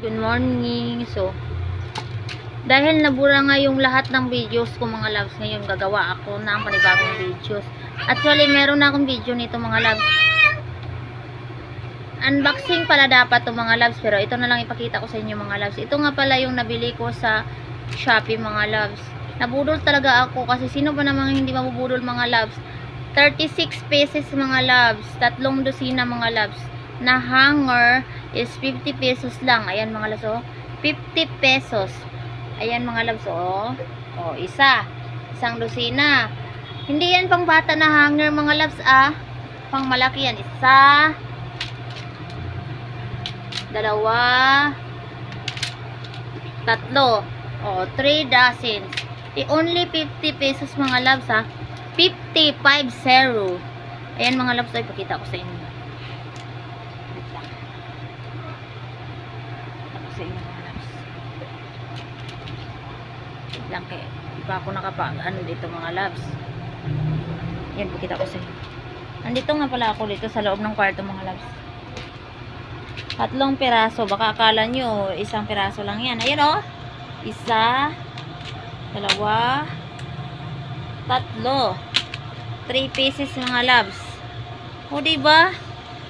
Good morning. So, dahil nabura nga yung lahat ng videos ko mga loves, ngayon gagawa ako ng panibagong videos. Actually, meron na akong video nito mga loves. Unboxing pala dapat to mga loves, pero ito na lang ipakita ko sa inyo mga loves. Ito nga pala yung nabili ko sa Shopee mga loves. Nabudol talaga ako kasi sino ba namang hindi mabubudol mga loves. 36 pesos mga loves, 3 dosina mga loves. Na hanger is 50 pesos lang. Ayan mga loves, oh. 50 pesos. Ayan mga loves, oh. Oh, isang dosina. Hindi yan pang bata na hanger mga loves, ah. Pang malaki yan. Isa, dalawa, tatlo. Oh, 3 dozens. Only 50 pesos mga loves, ha. 50. Ayan mga loves, ay pakita ko sa inyo. Lang kaya di pa ako ano dito mga loves. Yan, pakita ko sa inyo. Nandito nga pala ako dito sa loob ng kwarto mga loves. 3 piraso, baka akala nyo 1 piraso lang yan. Ayan, oh. 1, 2, 3 pieces mga loves. O diba,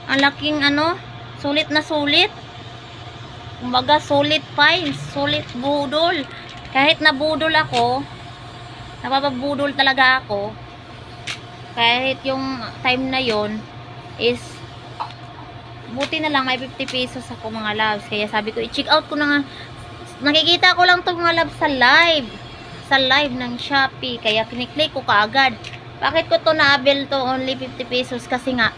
ang laking ano, sulit na sulit. Kumbaga sulit finds, sulit budol. Kahit nabudol ako, napapabudol talaga ako. Kahit yung time na yon is buti na lang may 50 pesos ako mga loves. Kaya sabi ko, i-check out ko na nga. Nakikita ko lang to mga loves sa live ng Shopee. Kaya kiniklik ko kaagad. Bakit ko to na-avail to only 50 pesos? Kasi nga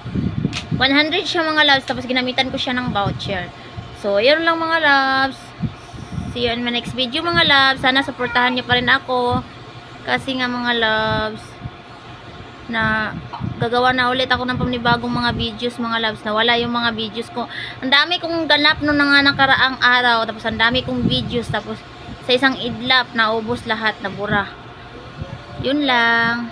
100 siya mga loves. Tapos ginamitan ko siya ng voucher. So, yun lang mga loves. See you in my next video mga loves. Sana supportahan niyo pa rin ako. Kasi nga mga loves, na gagawa na ulit ako ng panibagong mga videos mga loves. Nawala yung mga videos ko. Ang dami kong ganap nung nakaraang araw. Tapos ang dami kong videos. Tapos sa isang idlap, naubos lahat, nabura. Yun lang.